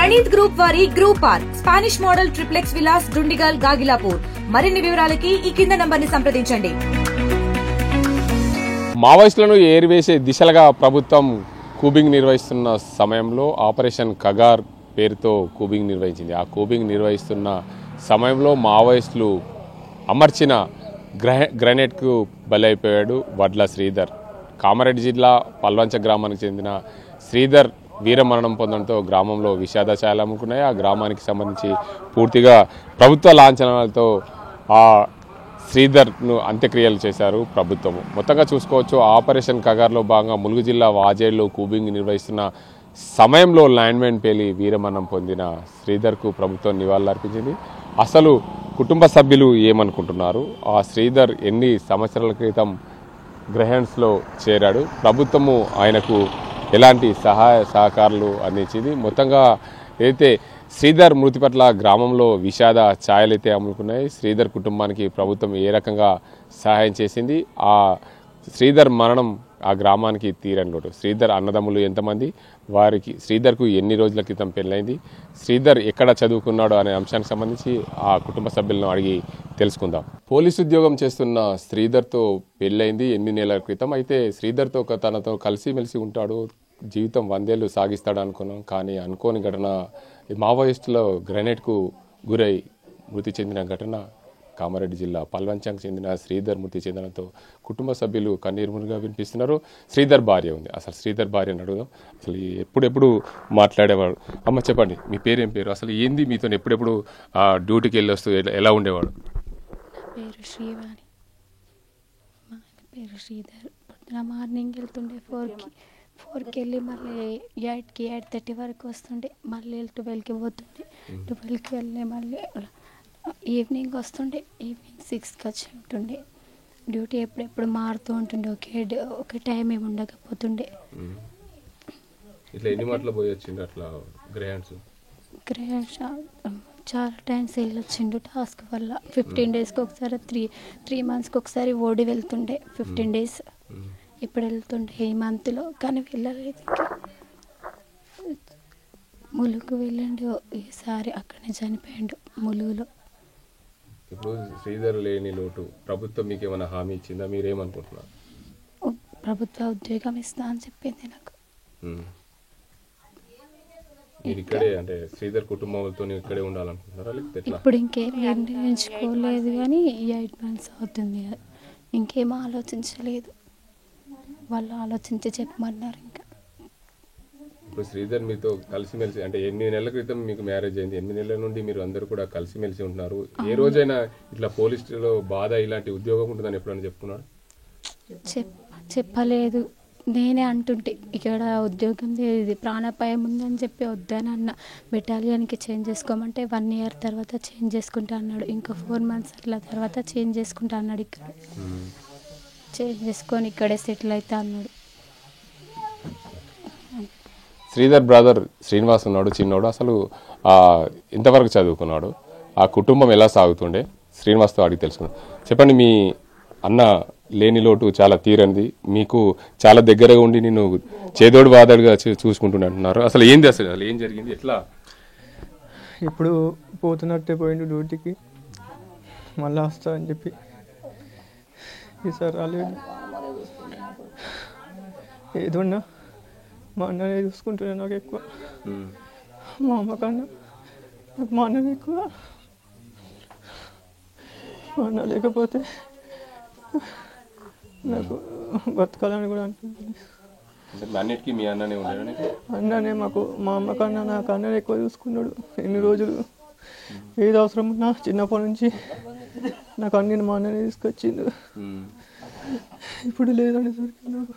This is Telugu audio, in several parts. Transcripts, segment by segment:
ప్రణీత్ గ్రూప్ వారి group park Spanish model triplex Vilas Dundigal Gagillapur. మరిన్ని వివరాలకి ఈ కింద నంబర్ని సంప్రదించండి. మావోయిస్టులను ఏరివేసే దిశలుగా ప్రభుత్వం కూబింగ్ నిర్వహిస్తున్న సమయంలో ఆపరేషన్ కగార్ పేరుతో కూబింగ్ నిర్వహించింది. ఆ కూబింగ్ నిర్వహిస్తున్న సమయంలో మావోయిస్టులు అమర్చిన గ్రెనేడ్కు బలైపోయాడు వడ్ల శ్రీధర్. కామారెడ్డి జిల్లా పల్వంచ గ్రామానికి చెందిన శ్రీధర్ వీరమరణం పొందడంతో గ్రామంలో విషాదఛాయలు అమ్ముకున్నాయి. ఆ గ్రామానికి సంబంధించి పూర్తిగా ప్రభుత్వ లాంఛనాలతో ఆ శ్రీధర్ను అంత్యక్రియలు చేశారు ప్రభుత్వము. మొత్తంగా చూసుకోవచ్చు, ఆపరేషన్ కగార్లో భాగంగా ములుగు జిల్లా వాజేడులో కూబింగ్ నిర్వహిస్తున్న సమయంలో ల్యాండ్మైన్ పేలి వీరమరణం పొందిన శ్రీధర్కు ప్రభుత్వం నివాళులర్పించింది. అసలు కుటుంబ సభ్యులు ఏమనుకుంటున్నారు? ఆ శ్రీధర్ ఎన్ని సంవత్సరాల క్రితం గ్రహణ్స్లో చేరాడు? ప్రభుత్వము ఆయనకు ఎలాంటి సహాయ సహకారాలు అందించింది? మొత్తంగా అయితే శ్రీధర్ మృతి పట్ల గ్రామంలో విషాద ఛాయలైతే అమ్ముకున్నాయి. శ్రీధర్ కుటుంబానికి ప్రభుత్వం ఏ రకంగా సహాయం చేసింది? ఆ శ్రీధర్ మరణం ఆ గ్రామానికి తీరని లోటు. శ్రీధర్ అన్నదమ్ములు ఎంతమంది? వారికి శ్రీధర్కు ఎన్ని రోజుల క్రితం పెళ్ళైంది? శ్రీధర్ ఎక్కడ చదువుకున్నాడు అనే అంశానికి సంబంధించి ఆ కుటుంబ సభ్యులను అడిగి తెలుసుకుందాం. పోలీసు ఉద్యోగం చేస్తున్న శ్రీధర్తో పెళ్ళైంది 8 నెలల క్రితం. అయితే శ్రీధర్తో తనతో కలిసిమెలిసి ఉంటాడు, జీవితం 100 ఏళ్ళు సాగిస్తాడు అనుకున్నాం. కానీ అనుకోని ఘటన, మావోయిస్టుల గ్రెనేడ్కు గురై మృతి చెందిన ఘటన కామారెడ్డి జిల్లా పల్వంచంకు చెందిన శ్రీధర్ మృతి చెందడంతో కుటుంబ సభ్యులు కన్నీరుమునిగా వినిపిస్తున్నారు. శ్రీధర్ భార్య ఉంది. అసలు శ్రీధర్ భార్యను అడుగుదాం. అసలు ఎప్పుడెప్పుడు మాట్లాడేవాడు? అమ్మ చెప్పండి, మీ పేరేం పేరు? అసలు ఏంది మీతో ఎప్పుడెప్పుడు డ్యూటీకి వెళ్ళి వస్తూ ఎలా ఉండేవాడు? పేరు శ్రీవాణి, మా పేరు శ్రీధర్. పొద్దున మార్నింగ్ వెళ్తుండే 4కి వెళ్ళి మళ్ళీ 8కి 8:30 వరకు వస్తుండే. మళ్ళీ 12కి పోతుండే. 12కి వెళ్ళి మళ్ళీ ఈవినింగ్ వస్తుండే. ఈవినింగ్ 6కి వచ్చి ఉంటుండే. డ్యూటీ ఎప్పుడెప్పుడు మారుతూ ఉంటుండే, ఒకే టైం ఏమి ఉండకపోతుండే. ఇట్లా ఎన్ని మాటలు పోయి వచ్చిండు అట్లా గ్రహణ్స్ చాలా టైమ్స్ వెళ్ళొచ్చిండు టాస్క్ వల్ల. 15 డేస్కి ఒకసారి, 3 మంత్స్కి ఒకసారి ఓడి వెళ్తుండే. 15 డేస్ ఇప్పుడు వెళ్తుండే ఈ మంత్లో. కానీ వెళ్ళలేదు. ములుగు వెళ్ళండు ఈసారి, అక్కడనే చనిపోయాడు ములుగులో. ఇప్పుడు శ్రీధర్ లేని లోటు ప్రభుత్వం మీకు ఏమైనా హామీ ఇచ్చిందా? మీరేమనుకుంటున్నారు? ప్రభుత్వ ఉద్యోగం ఇస్తా అని చెప్పింది నాకు. మీరు ఇక్కడే అంటే శ్రీధర్ కుటుంబంతో ఇక్కడే ఉండాలనుకుంటున్నారా? ఇప్పుడు ఇంకేం నిర్ణయించుకోలేదు, కానీ 8 months అవుతుంది. ఇంకేం ఆలోచించలేదు. వాళ్ళు ఆలోచించి చెప్పమన్నారు. ఇంకా ఇప్పుడు శ్రీధర్ మీతో కలిసిమెలిసి అంటే 8 నెలల క్రితం మీకు మ్యారేజ్ అయింది. 8 నెలల నుండి మీరు అందరూ కూడా కలిసిమెలిసి ఉంటున్నారు. ఏ రోజైనా ఇట్లా పోలీసులో బాధ, ఇలాంటి ఉద్యోగం ఉంటుందని ఎప్పుడైనా చెప్పుకున్నాడు? చెప్పలేదు. నేనే అంటుంటే ఇక్కడ ఉద్యోగం లేదు, ప్రాణాపాయం ఉందని చెప్పి వద్దని అన్న. బెటాలియన్కి చేంజ్ చేసుకోమంటే 1 year తర్వాత చేంజ్ చేసుకుంటా అన్నాడు. ఇంకా 4 months అట్లా తర్వాత చేంజ్ చేసుకుంటా అన్నాడు. ఇక్కడ చేంజ్ చేసుకొని ఇక్కడే సెటిల్ అవుతా అన్నాడు. శ్రీధర్ బ్రదర్ శ్రీనివాస్ ఉన్నాడు, చిన్నోడు. అసలు ఇంతవరకు చదువుకున్నాడు? ఆ కుటుంబం ఎలా సాగుతుండే? శ్రీనివాస్తో అడిగి తెలుసుకున్నాడు. చెప్పండి, మీ అన్న లేని లోటు చాలా తీరనిది. మీకు చాలా దగ్గరగా ఉండి నేను చేదోడు బాదడుగా చూసుకుంటున్నా అంటున్నారు. అసలు ఏంది, అసలు ఏం జరిగింది, ఎట్లా? ఇప్పుడు పోతున్నట్టే పోయిండు డ్యూటీకి, మళ్ళీ వస్తా అని చెప్పి. ఈసారి రాలేదు. ఏదున్నా మా అన్ననే చూసుకుంటున్నా. నాకు ఎక్కువ మా అమ్మ కన్నా నాకు మా అన్ననే ఎక్కువ. మా అన్న లేకపోతే నాకు బతకాలని కూడా అనిపించింది. అన్నిటికీ మీ అన్ననే ఉండేది? అన్ననే మాకు, మా అమ్మ కన్నా నాకు అన్ననే ఎక్కువ చూసుకున్నాడు. ఎన్ని రోజులు ఏది అవసరం ఉన్నా చిన్నప్పటి నుంచి నాకు అన్ని మా అన్ననే తీసుకొచ్చిండు. ఇప్పుడు లేదనేసరికి నాకు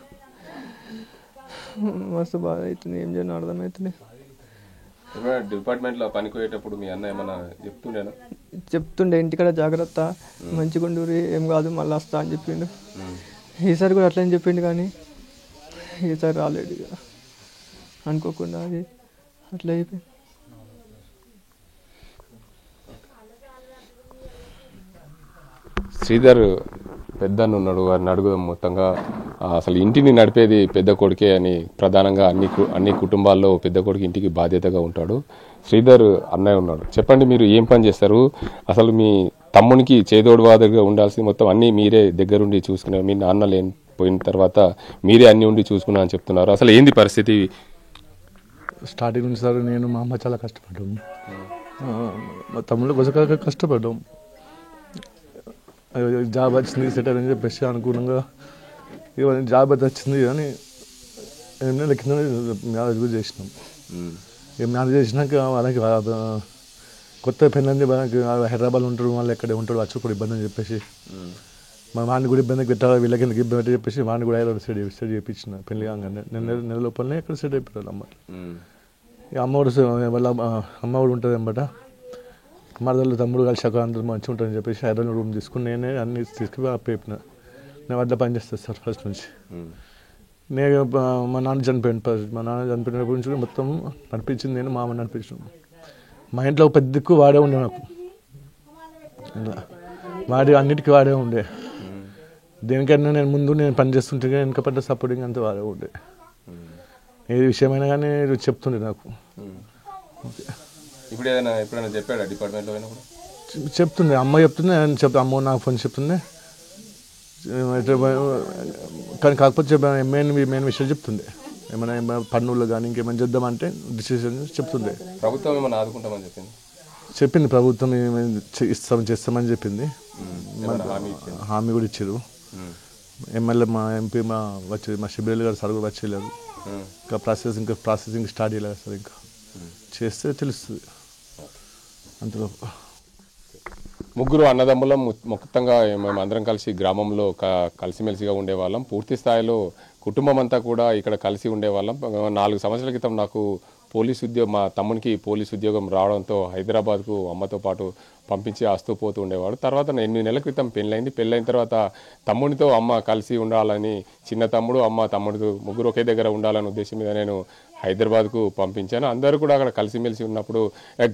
మస్తు బాధ అవుతుంది. ఏం చేయను అర్థమవుతుంది. డిపార్ట్మెంట్లో పనిపోయేటప్పుడు మీ అన్న ఏమన్నా చెప్తుండేనా? చెప్తుండే, ఇంటికాడ జాగ్రత్త, మంచిగా ఉండురి, ఏం కాదు మళ్ళీ వస్తా అని చెప్పిండు. ఈసారి కూడా అట్లని చెప్పిండు, కానీ ఈసారి రాలేడు. ఇక అనుకోకుండా అది అట్లా అయిపోయింది. శ్రీధర్ పెద్దన్న ఉన్నాడు, వారిని అడుగుదాం. మొత్తంగా అసలు ఇంటిని నడిపేది పెద్ద కొడుకే అని ప్రధానంగా అన్ని కుటుంబాల్లో పెద్ద కొడుకు ఇంటికి బాధ్యతగా ఉంటాడు. శ్రీధర్ అన్నయ్య ఉన్నాడు. చెప్పండి, మీరు ఏం పని చేస్తారు? అసలు మీ తమ్మునికి చేదోడు వాదగా ఉండాల్సి మొత్తం అన్నీ మీరే దగ్గరుండి చూసుకున్నారు. మీ నాన్న పోయిన తర్వాత మీరే అన్ని ఉండి చూసుకున్నా అని చెప్తున్నారు. అసలు ఏంది పరిస్థితి? స్టార్టింగ్ నుంచి సార్ నేను మా అమ్మ చాలా కష్టపడ్డాం, మా తమ్ముళ్ళు కొంచెం కష్టపడ్డాం. జాబ్ వచ్చింది సెట్ అని చెప్పేసి అనుకూలంగా ఇవన్నీ జాబ్ అయితే వచ్చింది కానీ 8 నెలల కింద మ్యారేజ్ కూడా చేసినాం. మ్యారేజ్ చేసినాక వాళ్ళకి కొత్త పెళ్ళంది, వాళ్ళకి హైదరాబాద్ ఉంటాడు, వాళ్ళు ఎక్కడే ఉంటాడు, వచ్చి ఇబ్బంది అని చెప్పేసి మా వాడిని కూడా ఇబ్బంది పెట్టాలి, వీళ్ళకి ఎందుకు ఇబ్బంది పెట్టి చెప్పేసి వాడిని కూడా హైదరాబాద్ సెట్ చేయించిన పెళ్లి కాగానే నెల లోపలనే ఇక్కడ సెట్ అయిపోయారు అమ్మ. అమ్మవాడు వాళ్ళ అమ్మవాడు ఉంటుంది అనమాట. మరదలు తమ్ముడు కలిసి అందరూ మంచిగా ఉంటారని చెప్పేసి హైదరాబాద్ రూమ్ తీసుకుని నేనే అన్ని తీసుకుని అప్పయిపోయిన. నేను వడ్ల పని చేస్తాను సార్ ఫస్ట్ నుంచి. నేను మా నాన్న చనిపోయినప్పటి నుంచి మొత్తం నడిపించింది నేను, మా అమ్మ నడిపించాను. మా ఇంట్లో పెద్ద ఎక్కువ వాడే ఉండే నాకు, అన్నిటికీ వాడే ఉండే. దేనికైనా నేను పని చేస్తుంటే వెనక పడ్డ సపోర్టింగ్ అంతా వాడే ఉండే. ఏ విషయమైనా కానీ చెప్తుండే నాకు. ఇప్పుడు ఎప్పుడైనా చెప్పాడా డిపార్ట్మెంట్లో పోయినప్పుడు? చెప్తుండే, అమ్మ చెప్తుండే, అమ్మ నాకు ఫోన్ చెప్తుండే. కానీ కాకపోతే మెయిన్ విషయాలు చెప్తుండే. ఏమైనా పన్నులు కానీ ఇంకేమైనా చేద్దామంటే డిసిషన్ చెప్తుండే. ప్రభుత్వం ఏమైనా ఆదుకుంటామని చెప్పింది, ప్రభుత్వం చేస్తామని చెప్పింది. హామీ కూడా ఇచ్చారు. ఎమ్మెల్యే మా ఎంపీ మా శిబిరేలు గారు సార్ కూడా వచ్చేయలేరు. ఇంకా ప్రాసెసింగ్ స్టార్ట్ చేయలేదు సార్. ఇంకా చేస్తే తెలుస్తుంది అంతలో. ముగ్గురు అన్నదమ్ములం మొత్తంగా మేము అందరం కలిసి గ్రామంలో కలిసిమెలిసిగా ఉండేవాళ్ళం. పూర్తి స్థాయిలో కుటుంబం అంతా కూడా ఇక్కడ కలిసి ఉండేవాళ్ళం. 4 సంవత్సరాల క్రితం నాకు మా తమ్మునికి పోలీస్ ఉద్యోగం రావడంతో హైదరాబాద్కు అమ్మతో పాటు పంపించి వస్తూ పోతూ ఉండేవాడు. తర్వాత 8 నెలల క్రితం పెళ్ళైంది. పెళ్ళైన తర్వాత తమ్మునితో అమ్మ కలిసి ఉండాలని, చిన్న తమ్ముడు తమ్ముడితో ముగ్గురు ఒకే దగ్గర ఉండాలనే ఉద్దేశం మీద నేను హైదరాబాద్కు పంపించాను. అందరూ కూడా అక్కడ కలిసిమెలిసి ఉన్నప్పుడు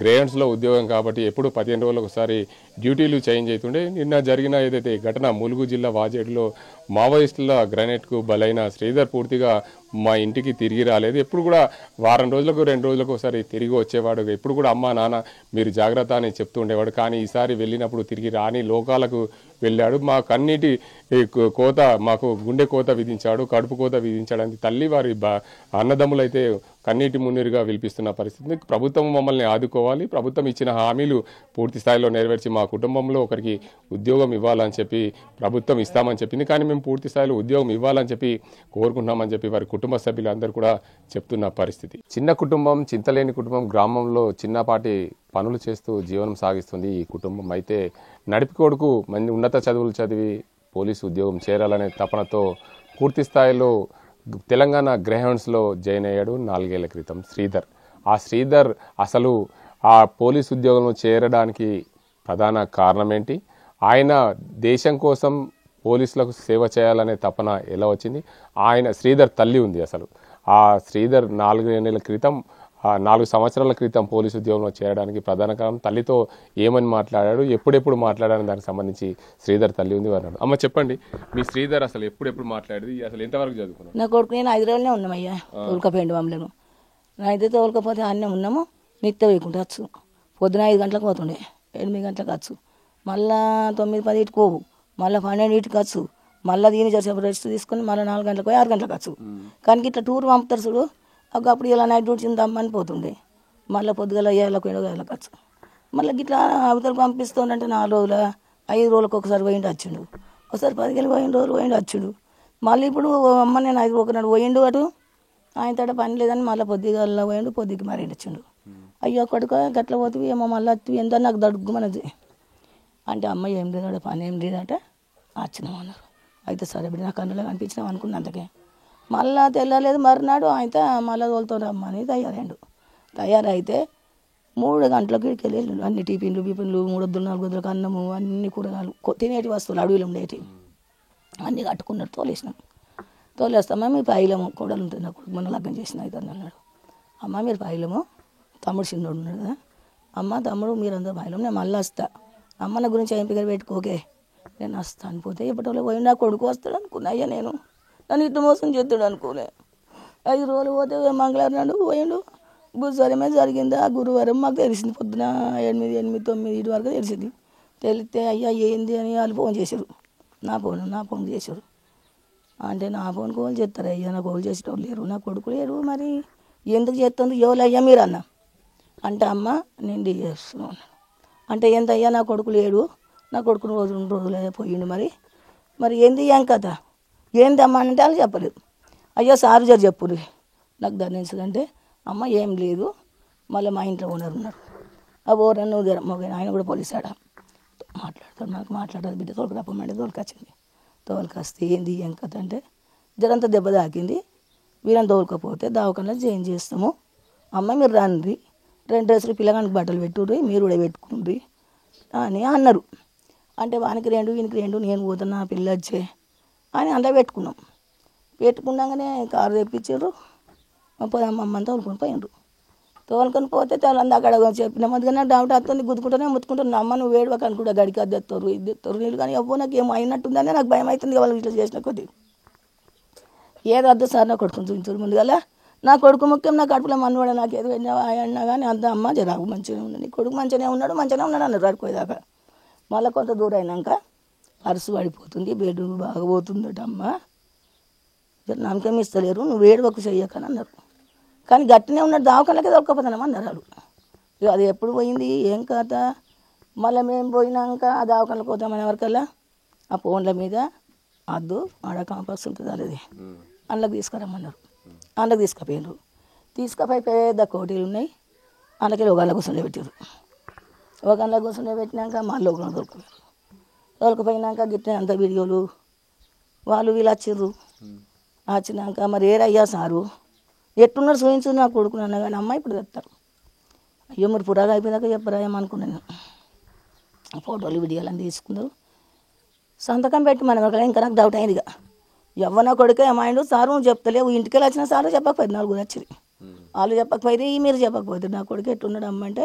గ్రేహౌండ్స్లో ఉద్యోగం కాబట్టి ఎప్పుడు 15 రోజులకు ఒకసారి డ్యూటీలు చేంజ్ అవుతుండే. నిన్న జరిగిన ఏదైతే ఘటన ములుగు జిల్లా వాజేడులో మావోయిస్టుల గ్రెనేడ్కు బలైన శ్రీధర్ పూర్తిగా మా ఇంటికి తిరిగి రాలేదు. ఎప్పుడు కూడా వారం రోజులకు 2 రోజులకు ఒకసారి తిరిగి వచ్చేవాడు. ఎప్పుడు కూడా అమ్మ నాన్న మీరు జాగ్రత్త అని చెప్తూ ఉండేవాడు. కానీ ఈసారి వెళ్ళినప్పుడు తిరిగి రాని లోకాలకు వెళ్ళాడు. మా కన్నీటి కోత, మాకు గుండె కోత విధించాడు, కడుపు కోత విధించాడని తల్లి వారి అన్నదమ్ములైతే కన్నీటి మున్నీరుగా విలిపిస్తున్న పరిస్థితి. ప్రభుత్వం మమ్మల్ని ఆదుకోవాలి, ప్రభుత్వం ఇచ్చిన హామీలు పూర్తి స్థాయిలో నెరవేర్చి మా కుటుంబంలో ఒకరికి ఉద్యోగం ఇవ్వాలని చెప్పి ప్రభుత్వం ఇస్తామని చెప్పింది. కానీ మేము పూర్తి స్థాయిలో ఉద్యోగం ఇవ్వాలని చెప్పి కోరుకుంటున్నామని చెప్పి వారి కుటుంబ సభ్యులందరూ కూడా చెప్తున్న పరిస్థితి. చిన్న కుటుంబం, చింతలేని కుటుంబం, గ్రామంలో చిన్నపాటి పనులు చేస్తూ జీవనం సాగిస్తుంది ఈ కుటుంబం. అయితే నడిపి కొడుకు మంచి ఉన్నత చదువులు చదివి పోలీసు ఉద్యోగం చేరాలనే తపనతో పూర్తి స్థాయిలో తెలంగాణ గ్రేహౌండ్స్లో జాయిన్ అయ్యాడు 4 ఏళ్ల క్రితం శ్రీధర్. ఆ శ్రీధర్ అసలు ఆ పోలీసు ఉద్యోగంలో చేరడానికి ప్రధాన కారణం ఏంటి? ఆయన దేశం కోసం పోలీసులకు సేవ చేయాలనే తపన ఎలా వచ్చింది? శ్రీధర్ తల్లి ఉంది. అసలు ఆ శ్రీధర్ 4 సంవత్సరాల క్రితం పోలీసు ఉద్యోగంలో చేరడానికి ప్రధాన కారణం తల్లితో ఏమని మాట్లాడాడు, ఎప్పుడెప్పుడు మాట్లాడాడని దానికి సంబంధించి శ్రీధర్ తల్లి ఉంది అన్నాడు. అమ్మ చెప్పండి, మీ శ్రీధర్ అసలు ఎప్పుడెప్పుడు మాట్లాడేది, అసలు ఎంతవరకు చదువుకున్నాడు? నా కొడుకు నేను హైదరాబాద్లో ఉన్నామయ్యా, తోలుకపోయిండు మమ్మల్ని. అయితే తోలుకపోతే అన్నీ ఉన్నాము, నిత్య వేయకుండా వచ్చు. పొద్దున 5 గంటలకు పోతుండే, 8 గంటలకు వచ్చు, మళ్ళా 9-10 పోవు, మళ్ళీ 12 వచ్చు, మళ్ళీ దీని జరిసేపు రెస్ట్ తీసుకొని మళ్ళీ 4 గంటలకు పోయి 6 గంటలకు వచ్చు. కానీ ఇట్లా టూర్ పంపుతారు చూడు, అప్పుడు ఇలా నైట్ డ్యూటీ దమ్మని పోతుండే, మళ్ళీ పొద్దుగల 7 వచ్చు. మళ్ళీ ఇట్లా అవతలకు పంపిస్తుండంటే 4 రోజుల 5 రోజులకు ఒకసారి పోయిండు వచ్చిండు, ఒకసారి 10 రోజులు పోయిండు వచ్చిండు. మళ్ళీ ఇప్పుడు అమ్మ నేను 5 ఒకనాడు పోయిండు అటు, ఆయన తోట పని లేదని మళ్ళీ పొద్దుగల పోయిండు, పొద్దుకి మరి వచ్చిండు. అయ్యో కొడుక గట్ల పోతుంది ఏమో మళ్ళీ వస్తుంది ఎంత నాకు దడుగుమన్నది అంటే అమ్మ ఏం లేదట, పని ఏం లేదట, వచ్చినామన్నారు. అయితే సరే బిడ్డ నాకు కన్నులో కనిపించినాం అనుకున్నా. అంతకే మళ్ళా తెల్లలేదు, మర్నాడు ఆయన మళ్ళీ తోలుతాడు రమ్మని తయారైతే 3 గంటలకు ఇక్కడికి వెళ్ళి అన్ని టిఫిన్లు 3 వద్దులు 4 వద్దులకు అన్నము అన్ని కూరగాయలు తినేటి వస్తువులు అడవిలో ఉండేటి అన్నీ కట్టుకున్నట్టు తోలేసినాం. తోలేస్తామా మీరు పైలము కూడలు ఉంటుంది, నా కొడుకు మొన్న లగ్నం చేసిన అవుతుంది అన్నాడు. అమ్మ మీరు పైలము, తమ్ముడు చిన్నోడు ఉన్నాడు కదా, అమ్మ తమ్ముడు మీరందరూ పైలము, నేను మళ్ళీ వస్తా, అమ్మ నా గురించి ఏం పిగర్ పెట్టుకోకే, నేను వస్తాను. పోతే ఎప్పటిలో పోయి నా కొడుకు వస్తాడు అనుకున్నా. అయ్యా నేను నన్ను ఇట్లా మోసం చేస్తాడు అనుకోలే. 5 రోజులు పోతే మంగళవారం నాడు పోయిండు. బుధవారమే జరిగిందా, గురువారం మాకు తెలిసింది. పొద్దున 8, 9 ఇటు వరకు తెలిసింది. తెలిస్తే అయ్యా ఏంది అని వాళ్ళు ఫోన్ చేశారు. నా ఫోన్ చేశారు. అంటే నా ఫోన్ కోల్ చేస్తారు. అయ్యా నా కోల్ చేసేటోళ్ళు లేరు, నా కొడుకు లేరు, మరి ఎందుకు చేస్తుంది ఎవరు అయ్యా మీరు అన్న అంటే అమ్మ నేను చేస్తున్నాను అంటే ఎంత అయ్యా నా కొడుకు లేడు, నా కొడుకుని 2 రోజులు పోయిండు, మరి ఏంది ఏం కథ ఏంది అమ్మ అంటే వాళ్ళు చెప్పలేదు. అయ్యో సారు జర చెప్పురు నాకు ధరించదంటే అమ్మ ఏం లేదు, మళ్ళీ మా ఇంట్లో ఉన్నారు ఆ ఓరన్న ఆయన కూడా పోలీసు ఆడ మాట్లాడతాడు. నాకు మాట్లాడాలి బిడ్డ తోలుకురాపమంటే తోలుకొచ్చింది. తోలుకొస్తే ఏంది ఏం కథ అంటే జరంతా దెబ్బ తాకింది, వీళ్ళని తోలుకపోతే దవాఖానలో చేంజ్ చేస్తాము, అమ్మ మీరు రండి 2 డ్రెస్సులు పిల్లగానికి బట్టలు పెట్టుర్రి, మీరు కూడా పెట్టుకుండ్రి అని అన్నారు. అంటే వానికి 2 వీనికి 2 నేను పోతున్నా పిల్ల వచ్చే అని అందులో పెట్టుకున్నాం. పెట్టుకున్నాకనే కారు తెప్పించారు. అమ్మని తోలుకొని పోయినరు. తోలుకొని పోతే తోలంది అక్కడ చెప్పిన మందిగా డౌట్ వస్తుంది, గుద్దుకుంటూనే ముత్తుకుంటున్నా. అమ్మ నువ్వు వేడువక అనుకుంటా గడికి అది తెస్తారు ఇది తెస్తారు నీళ్ళు, కానీ ఎవ్వో నాకు ఏమో అయినట్టుందని నాకు భయం అవుతుంది. వాళ్ళు ఇట్లా చేసిన కొద్ది ఏదో వద్దు సార్ నా కొడుకుని చూపించారు. ముందుగా నా కొడుకు ముఖ్యం, నా కడుపులో మనవాడ నాకు ఏదో అన్నా కానీ అంత అమ్మ జరాగు మంచిగానే ఉన్నాడు, నీ కొడుకు మంచిగానే ఉన్నాడు అన్నారు పడిపోయేదాకా. మళ్ళీ కొంత దూరం అయినాక పర్సు పడిపోతుంది, బెడ్రూమ్ బాగా పోతుందట. అమ్మ నమ్మకం ఇస్తలేరు, నువ్వు వేడువకు చెయ్యకని అన్నారు. కానీ గట్టినే ఉన్నాడు, దావకాలకే దొరకపోతున్నాం అన్నారు వాళ్ళు. ఇక అది ఎప్పుడు పోయింది ఏం కథ. మళ్ళీ మేము పోయినాక ఆ దావకాలకు పోతామనే వరకల్లా ఆ ఫోన్ల మీద అద్దు ఆడ కాంపాక్స్ ఉంటుంది అది అందులోకి తీసుకురమ్మన్నారు. అందులోకి తీసుకుపోయినారు. తీసుకుపోయి పెద్ద కోటీలు ఉన్నాయి, అందులోకి ఒక గంట కూర్చుండే పెట్టారు. ఒక గంట కూర్చుండే పెట్టినాక మళ్ళీ ఒక తోలుకుపోయినాక గిట్ట అంత వీడియోలు వాళ్ళు వీళ్ళు వచ్చిర్రు. వచ్చినాక మరి ఏరయ్యా సారు ఎట్టున్నారు చూపించు నా కొడుకుని అన్న కానీ అమ్మ ఇప్పుడు చెప్తారు. అయ్యో మరి పురాగా అయిపోయినాక చెప్పరా ఏమనుకున్నాను. ఫోటోలు వీడియోలు అని తీసుకున్నారు. సంతకం పెట్టి మన వరకు ఇంకా నాకు డౌట్ అయింది. ఇక ఎవరిన కొడుకే ఏమైండు సారు నువ్వు చెప్తలేవు, ఇంటికి వెళ్ళి వచ్చిన సారు చెప్పకపోయింది. 4 వచ్చింది వాళ్ళు చెప్పకపోతే మీరు చెప్పకపోతే నా కొడుకు ఎట్టున్నాడు అమ్మ అంటే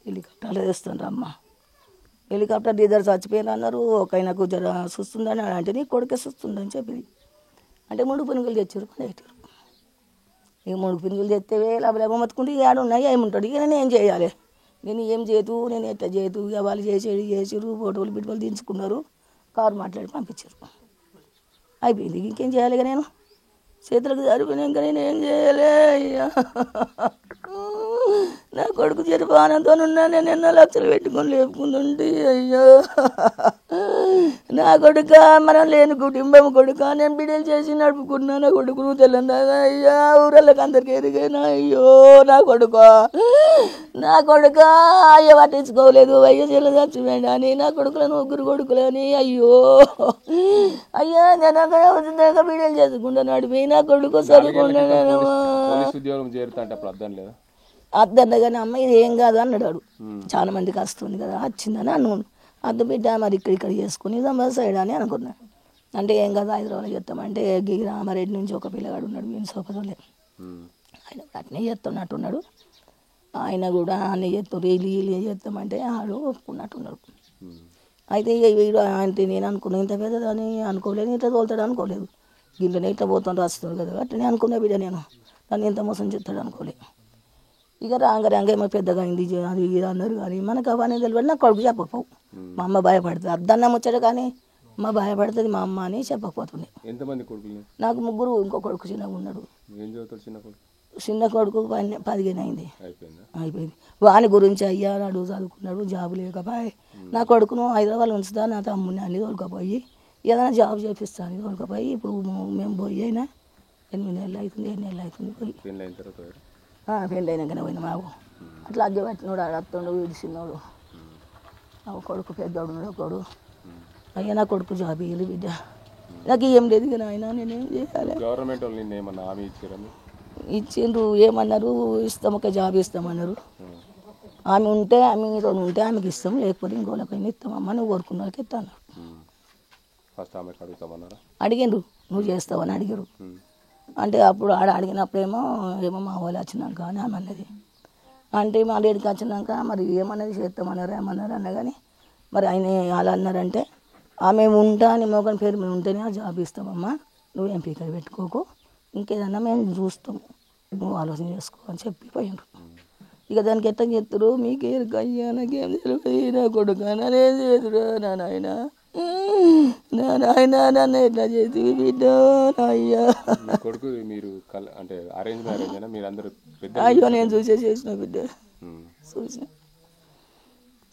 హెలికాప్టర్లో తెస్తుండ్రు. అమ్మ హెలికాప్టర్ ఇద్దరు చచ్చిపోయిన అన్నారు. ఒక ఆయనకు జర చూస్తుందని అంటే నీ కొడుకే చూస్తుందని చెప్పింది. అంటే 3 పునుగులు తెచ్చారు పెట్టారు. ఇక 3 పునుగులు తెస్తే లాభ మొత్తుకుంటే ఇక ఉన్నాయి ఏముంటాడు. ఇక నేను ఏం చేయాలి, నేను ఏం చేయదు, నేను ఎట్లా చేయదు. ఇక వాళ్ళు చేసారు ఫోటోలు బిడ్డలు దించుకున్నారు, కారు మాట్లాడి పంపించారు. అయిపోయింది. ఇంకేం చేయాలి. ఇక నేను చేతులకు సరిపోయినాక నేను ఏం చేయాలి. అయ్యా నా కొడుకు చెరుపు ఆనందంతో ఉన్నా నేను ఎన్నో లక్షలు పెట్టుకొని లేపుకుంటుంటే అయ్యో నా కొడుక మనం లేని కుటుంబం కొడుక నేను బిడ్డలు చేసి నడుపుకున్నా. నా కొడుకును తెల్లందాగా అయ్యా ఊరళ్ళకి అందరికీ ఎరిగైనా అయ్యో నా కొడుక అయ్యో పట్టించుకోలేదు. అయ్యో చెల్ల చచ్చిపోయినా అని నా కొడుకులను 3 కొడుకులని అయ్యో అయ్యా నేను బిడ్డలు చేసుకుంటా నడిపోయి నా కొడుకు సరికుండా అద్దన్న కానీ అమ్మ ఇది ఏం కాదు అన్నాడు. చాలా మందికి వస్తుంది కదా వచ్చిందని అన్నాను. అద్దు బిడ్డ మరి ఇక్కడ చేసుకుని సైడ్ అని అనుకున్నా. అంటే ఏం కాదు హైదరాబాద్లో చేస్తామంటే రామారెడ్డి నుంచి ఒక పిల్లగాడు ఉన్నాడు వీని సోపదోలే, ఆయన కూడా అట్నే చేస్తున్నట్టున్నాడు. ఆయన కూడా అన్నీ చేస్తారు వీళ్ళు చేస్తామంటే ఆడు ఒప్పుకున్నట్టున్నాడు. అయితే వీడు అంటే నేను అనుకున్నాను ఇంత పెద్దదని అనుకోలేదు, ఇట్లా తోలుతాడు అనుకోలేదు. గిన్నెనే ఇట్లా పోతాను రాస్తాడు కదా అట్లనే అనుకున్నా బిడ్డ. నేను నన్ను ఎంత మోసం చేస్తాడు అనుకోలేదు. ఇక రాంగ ఏమో పెద్దగా అయింది అది ఇది అన్నారు. కానీ మనకు అవన్నీ తెలియదు. నాకు కొడుకు చెప్పకపోవు. మా అమ్మ భయపడుతుంది అద్దన్న ముచ్చట, కానీ అమ్మ భయపడుతుంది మా అమ్మ అని చెప్పకపోతుంది. ఎంతమంది కొడుకులు? నాకు 3. ఇంకో కొడుకు చిన్నగా ఉన్నాడు. చిన్న కొడుకు 15 అయింది అయిపోయింది. వాని గురించి అయ్యా నాడు చదువుకున్నాడు, జాబు లేకపోయి నా కొడుకును హైదరాబాద్ ఉంచుతా, నా తమ్ముని అన్ని తోలుకపోయి ఏదైనా జాబ్ చేపిస్తాను తోలుకపోయి. ఇప్పుడు మేము పోయి అయినా 8 నెలలు అవుతుంది 7 నెలలు అవుతుంది పోయి. పెళ్ళి అయినాకనే పోయినా మాకు అట్లా అద్దె పట్టినోడు అత్తుండు విడిచినోడు. నా కొడుకు పెద్దోడు ఒకడు. అయ్యా నా కొడుకు జాబ్ ఇవ్వలేదు బిడ్డ, నాకు ఏం లేదు కానీ ఆయన నేనేం చేయాలి. గవర్నమెంట్ వాళ్ళు నిన్న ఏమన్నా హామీ ఇచ్చారు? ఇచ్చిండ్రు. ఏమన్నారు ఇస్తాం ఒక జాబ్ ఇస్తామన్నారు. ఆమె ఉంటే ఆమెతో ఉంటే ఆమెకి ఇస్తాం, లేకపోతే ఇంకోళ్ళకైనా ఇస్తామమ్మా నువ్వు కోరుకున్న వాళ్ళకి ఇస్తాను. అడిగిండ్రు నువ్వు చేస్తావని అడిగారు. అంటే అప్పుడు అడిగినప్పుడేమో మా వాళ్ళు వచ్చినాక అని ఆమె అన్నది. అంటే మా లేడికి వచ్చినాక మరి ఏమన్నది చేస్తామన్నారు ఏమన్నారు అన్న కానీ మరి ఆయన అలా అన్నారంటే ఆమె ఉంటా అని మోగని పేరు మేము ఉంటేనే ఆ జాబ్ ఇస్తామమ్మా నువ్వు ఎంపీ ఇక్కడ పెట్టుకోకు, ఇంకేదన్నా మేము చూస్తాము, నువ్వు ఆలోచన చేసుకో అని చెప్పి పోయిండ్రు. ఇక దానికి ఎట్లా చెప్తారు, మీకేం అయ్యా నాకేం తెలియదు, నా కొడుకు నానేం చేతురా నా నాయన, నా నాయన నన్ను ఎట్లా చేసి బిడ్డ అయ్యా. కొడుకు మీరు అంటే అరేంజ్ మ్యారేజ్ అయినా మీరు అందరూ అయ్యో నేను చేసిన బిడ్డ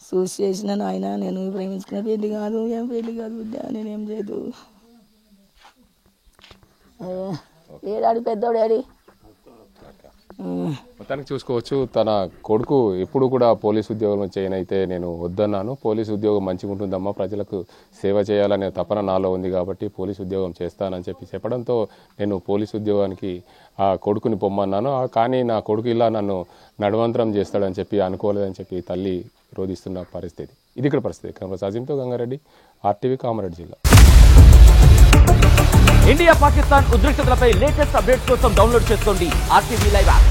చూసి చేసిన నాయన, నేను ప్రేమించుకున్న పెళ్లి కాదు, ఏం పెళ్లి కాదు బిడ్డ, నేనేం చేయదు. ఏడాడి పెద్దోడు డాడీ. మొత్తానికి చూసుకోవచ్చు, తన కొడుకు ఎప్పుడు కూడా పోలీసు ఉద్యోగం చేయనైతే నేను వద్దన్నాను, పోలీసు ఉద్యోగం మంచిగా ఉంటుందమ్మా, ప్రజలకు సేవ చేయాలనే తపన నాలో ఉంది కాబట్టి పోలీసు ఉద్యోగం చేస్తానని చెప్పడంతో నేను పోలీసు ఉద్యోగానికి ఆ కొడుకుని పొమ్మన్నాను. కానీ నా కొడుకు ఇలా నన్ను నడవంతరం చేస్తాడని చెప్పి అనుకోలేదని చెప్పి తల్లి రోధిస్తున్న పరిస్థితి. ఇది ఇక్కడ పరిస్థితి. కెమెరా సాజింతో గంగారెడ్డి, RTV, కామారెడ్డి జిల్లా. ఇండియా పాకిస్తాన్ ఉద్రిక్తతలపై లేటెస్ట్ అప్డేట్స్ కోసం డౌన్లోడ్ చేసుకోండి RTV లైవ్ యాప్.